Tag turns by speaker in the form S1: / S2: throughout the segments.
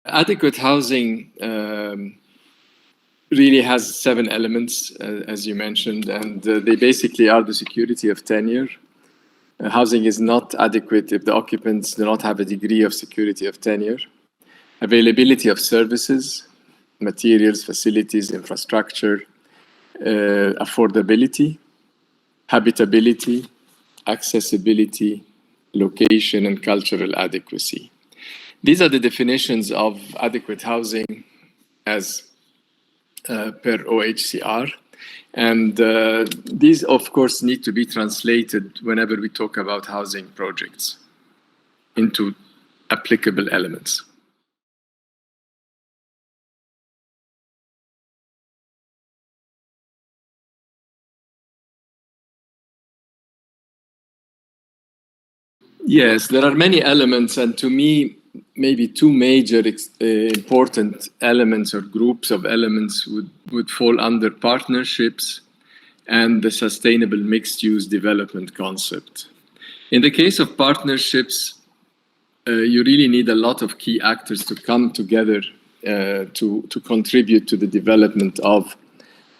S1: Adequate housing really has 7 elements, as you mentioned, and they basically are the security of tenure. Housing is not adequate if the occupants do not have a degree of security of tenure. Availability of services, materials, facilities, infrastructure, affordability, habitability, accessibility, location, and cultural adequacy. These are the definitions of adequate housing as per OHCR. And these, of course, need to be translated whenever we talk about housing projects into applicable elements. Yes, there are many elements, and to me, maybe 2 major important elements or groups of elements would fall under partnerships and the sustainable mixed-use development concept. In the case of partnerships, you really need a lot of key actors to come together to contribute to the development of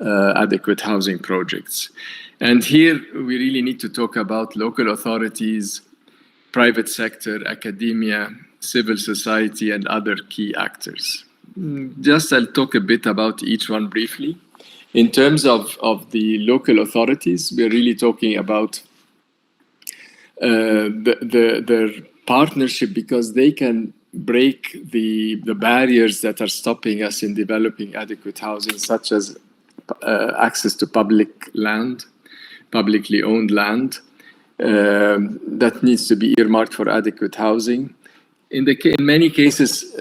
S1: adequate housing projects. And here we really need to talk about local authorities, private sector, academia, civil society, and other key actors. I'll talk a bit about each one briefly. In terms of the local authorities, we're really talking about their partnership, because they can break the barriers that are stopping us in developing adequate housing, such as access to public land, publicly owned land, that needs to be earmarked for adequate housing. In many cases,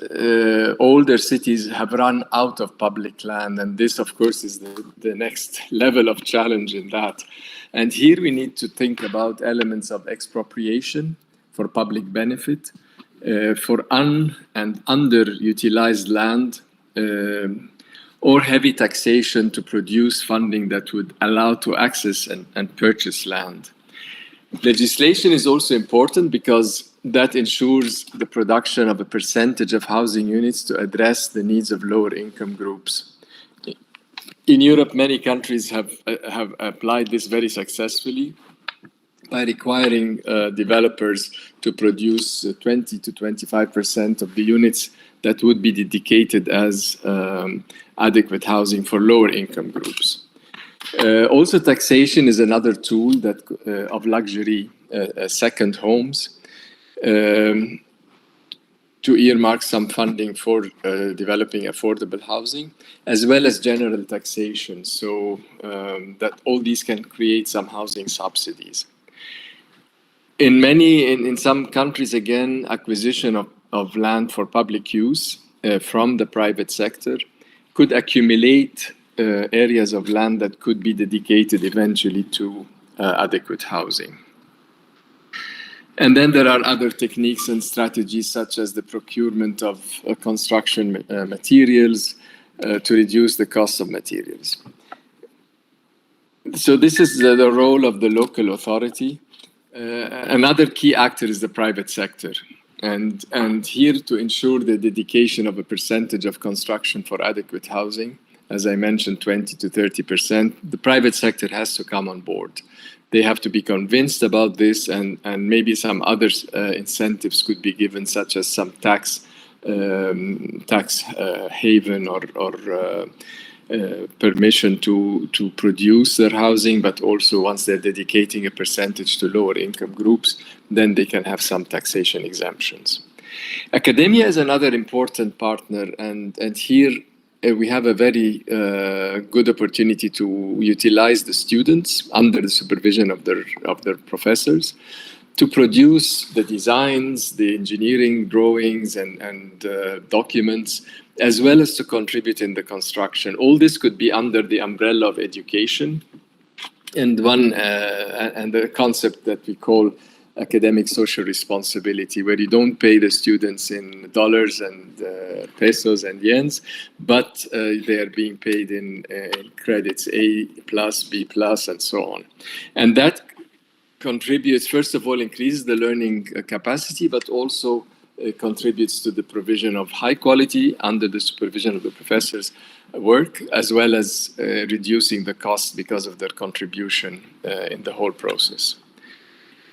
S1: older cities have run out of public land, and this, of course, is the next level of challenge in that. And here we need to think about elements of expropriation for public benefit, for and underutilized land, or heavy taxation to produce funding that would allow to access and purchase land. Legislation is also important because that ensures the production of a percentage of housing units to address the needs of lower income groups. In Europe, many countries have applied this very successfully by requiring developers to produce 20 to 25% of the units that would be dedicated as adequate housing for lower income groups. Also, taxation is another tool that of luxury second homes, to earmark some funding for developing affordable housing, as well as general taxation, so that all these can create some housing subsidies. In some countries, again, acquisition of land for public use from the private sector could accumulate areas of land that could be dedicated eventually to adequate housing. And then there are other techniques and strategies, such as the procurement of construction materials to reduce the cost of materials. So this is the role of the local authority. Another key actor is the private sector. And here, to ensure the dedication of a percentage of construction for adequate housing, as I mentioned, 20 to 30%, the private sector has to come on board. They have to be convinced about this, and maybe some other incentives could be given, such as some tax haven or permission to produce their housing, but also once they're dedicating a percentage to lower income groups, then they can have some taxation exemptions. Academia is another important partner, and here we have a very good opportunity to utilize the students under the supervision of their professors to produce the designs, the engineering drawings and documents, as well as to contribute in the construction. All this could be under the umbrella of education, and the concept that we call academic social responsibility, where you don't pay the students in dollars and pesos and yens, but they are being paid in credits A+, B+, and so on. And that contributes, first of all, increases the learning capacity, but also contributes to the provision of high quality under the supervision of the professors work, as well as reducing the cost because of their contribution in the whole process.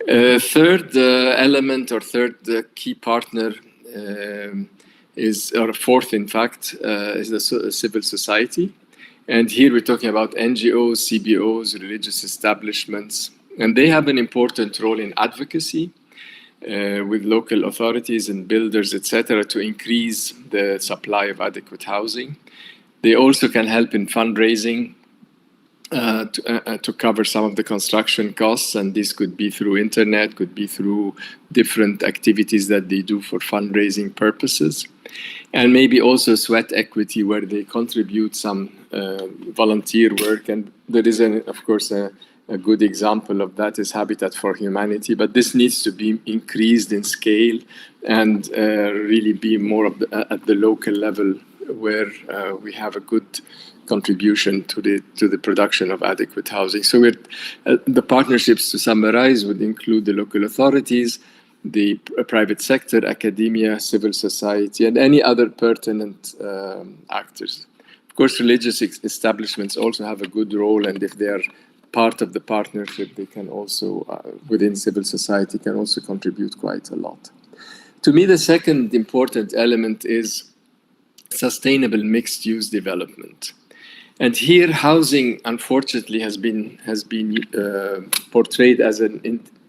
S1: Third element or third key partner is, or fourth in fact, is the civil society. And here we're talking about NGOs, CBOs, religious establishments, and they have an important role in advocacy with local authorities and builders, etc., to increase the supply of adequate housing. They also can help in fundraising to cover some of the construction costs, and this could be through internet, could be through different activities that they do for fundraising purposes. And maybe also sweat equity, where they contribute some volunteer work. And there is, of course, a good example of that is Habitat for Humanity, but this needs to be increased in scale and really be more of at the local level, where we have a good contribution to the production of adequate housing. So the partnerships, to summarize, would include the local authorities, the private sector, academia, civil society, and any other pertinent actors. Of course, religious establishments also have a good role, and if they are part of the partnership, they can also, within civil society, can also contribute quite a lot. To me, the second important element is sustainable mixed-use development. And here, housing, unfortunately, has been portrayed as an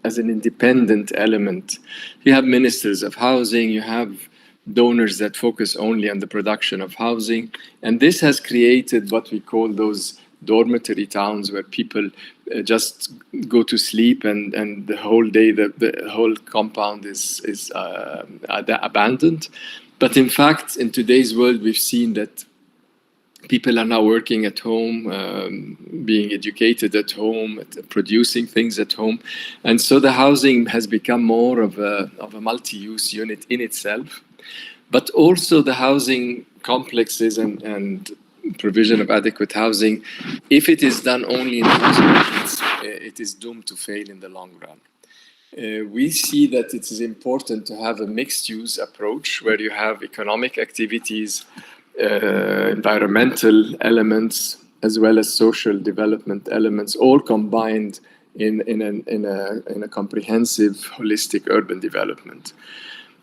S1: independent element. You have ministers of housing, you have donors that focus only on the production of housing, and this has created what we call those dormitory towns, where people just go to sleep, and the whole day the whole compound is abandoned. But in fact, in today's world, we've seen that people are now working at home, being educated at home, producing things at home. And so the housing has become more of a multi-use unit in itself. But also the housing complexes and provision of adequate housing, if it is done only in units, it is doomed to fail in the long run. We see that it is important to have a mixed-use approach, where you have economic activities, environmental elements, as well as social development elements, all combined in a comprehensive, holistic urban development.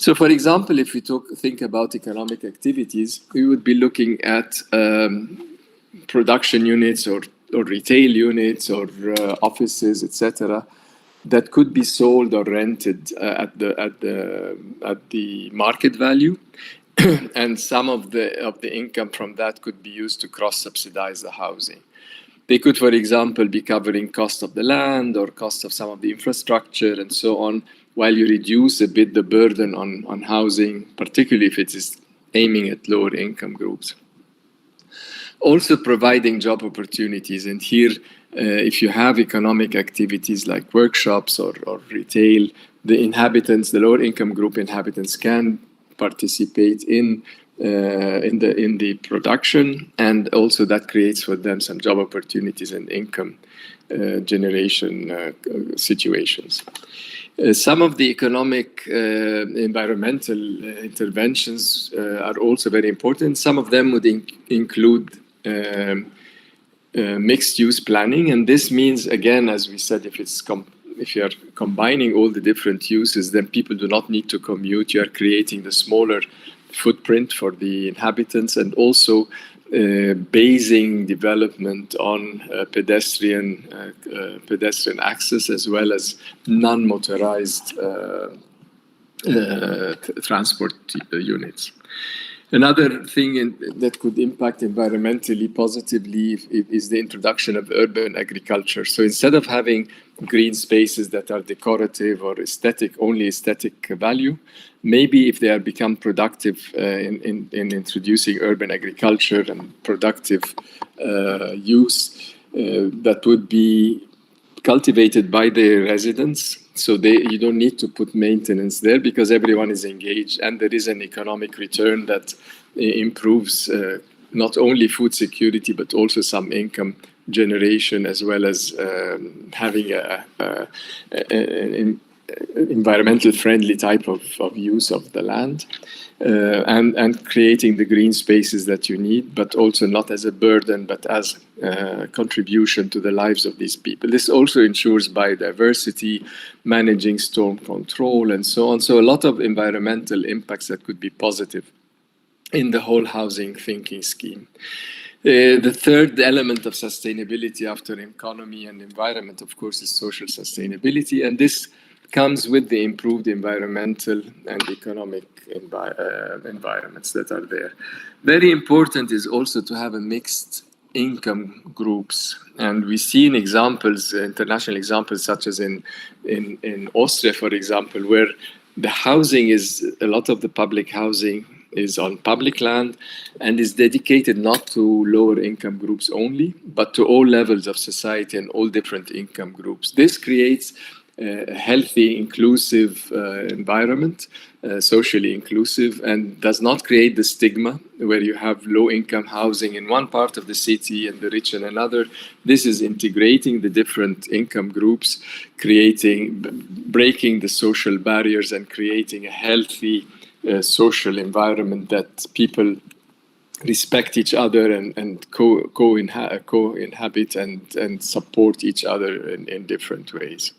S1: So, for example, if we think about economic activities, we would be looking at production units or retail units or offices, etc., that could be sold or rented at the market value. And some of the income from that could be used to cross-subsidize the housing. They could, for example, be covering cost of the land or cost of some of the infrastructure and so on, while you reduce a bit the burden on housing, particularly if it is aiming at lower income groups. Also providing job opportunities. And here, if you have economic activities like workshops or retail, the inhabitants, the lower income group inhabitants, can participate in the production, and also that creates for them some job opportunities and income generation situations. Some of the economic environmental interventions are also very important. Some of them would include mixed-use planning, and this means, again, as we said, if you are combining all the different uses, then people do not need to commute. You are creating the smaller footprint for the inhabitants, and also basing development on pedestrian access, as well as non-motorized transport units. Another thing that could impact environmentally positively is the introduction of urban agriculture. So instead of having green spaces that are decorative or only aesthetic value, maybe if they are become productive in introducing urban agriculture and productive use, that would be cultivated by the residents. So you don't need to put maintenance there, because everyone is engaged, and there is an economic return that improves not only food security, but also some income generation, as well as having environmental friendly type of use of the land, and creating the green spaces that you need, but also not as a burden, but as a contribution to the lives of these people. This also ensures biodiversity, managing storm control, and so on. So a lot of environmental impacts that could be positive in the whole housing thinking scheme. The third element of sustainability after economy and environment, of course, is social sustainability. And this comes with the improved environmental and economic environments that are there. Very important is also to have a mixed income groups. And we see in examples, international examples, such as in Austria, for example, where the housing is, a lot of the public housing is on public land and is dedicated not to lower income groups only, but to all levels of society and all different income groups. This creates a healthy, inclusive environment, socially inclusive, and does not create the stigma where you have low-income housing in one part of the city and the rich in another. This is integrating the different income groups, breaking the social barriers and creating a healthy social environment that people respect each other and co-inhabit and support each other in different ways.